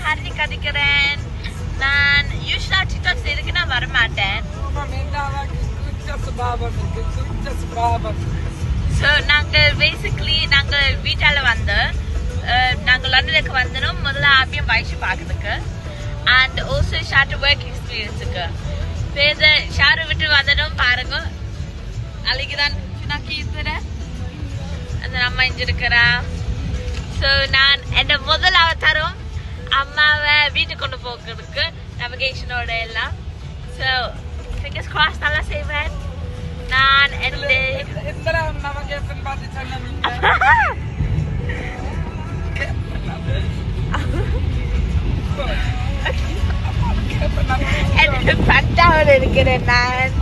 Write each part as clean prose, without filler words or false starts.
ஹரி கதிக்கிறேன். நான் யூஸ்வலா டிக்டாக் செய்யறதுக்கு நான் வரமாட்டேன். ஸோ நாங்கள் வீட்டால் வந்து நாங்கள் லண்டனுக்கு வந்தோம் முதல்ல ஆபியம் வயசு பார்க்கறதுக்கு அண்ட் ஆல்சோ ஷார்ட் ஒர்க் எக்ஸ்பீரியன்ஸுக்கு. பேர் ஷாரு விட்டு வந்ததும் பாருங்க அன்னைக்குதான் அந்த அம்மா இஞ்சிருக்கிறா. ஸோ நான் என்ன முதல் அவதாரம் அம்மாவை வீட்டுக்கு கொண்டு போகிறதுக்கு நேவிகேஷனோட எல்லாம். ஸோ ஃபிங்கர்ஸ் கிராஸ் நல்லா செய்வேன். நான் பட்டாவோட இருக்கிறேன் நான்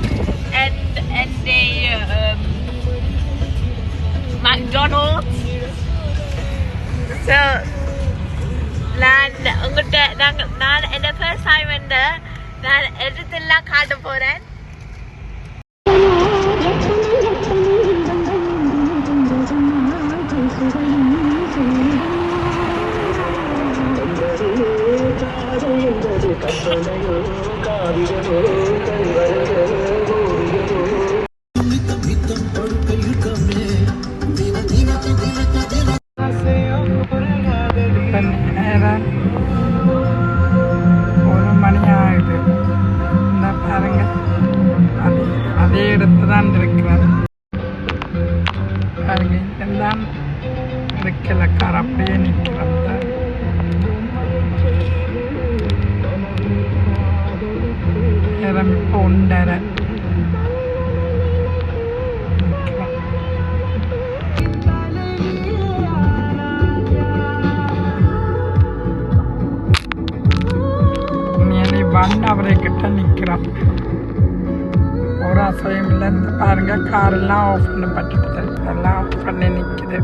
McDonald's. So நான் உங்கள்கிட்ட நான் என்ன ஃபர்ஸ்ட் டைம் வந்து நான் எடுத்தெல்லாம் காட்ட போறேன். ஒரு மணி ஆகுது. இந்த பாருங்க அதே இடத்துல தான் இருக்கிறேன். பாருங்க எல்லாம் இருக்கல கார் அப்படியே நிற்கிறேன். நேரம் இப்போ 1:30. அவரை கிட்ட நிற்கிறான். ஒரு அசையும் இல்லைன்னு பாருங்க. காரெல்லாம் ஆஃப் பண்ணப்பட்டுடுது. எல்லாம் ஆஃப் பண்ணி நிற்குது.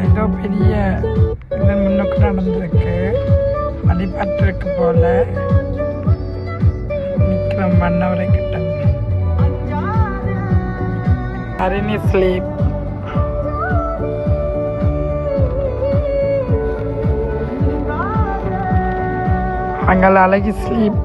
ஏதோ பெரிய இது முன்னுக்கு நடந்திருக்கு. அடிபட்டிருக்கு போல. நிற்கிறோம் மன்னவரை கிட்ட. ஹரிணி ஸ்லீப். அங்கே அழகி ஸ்லீப்.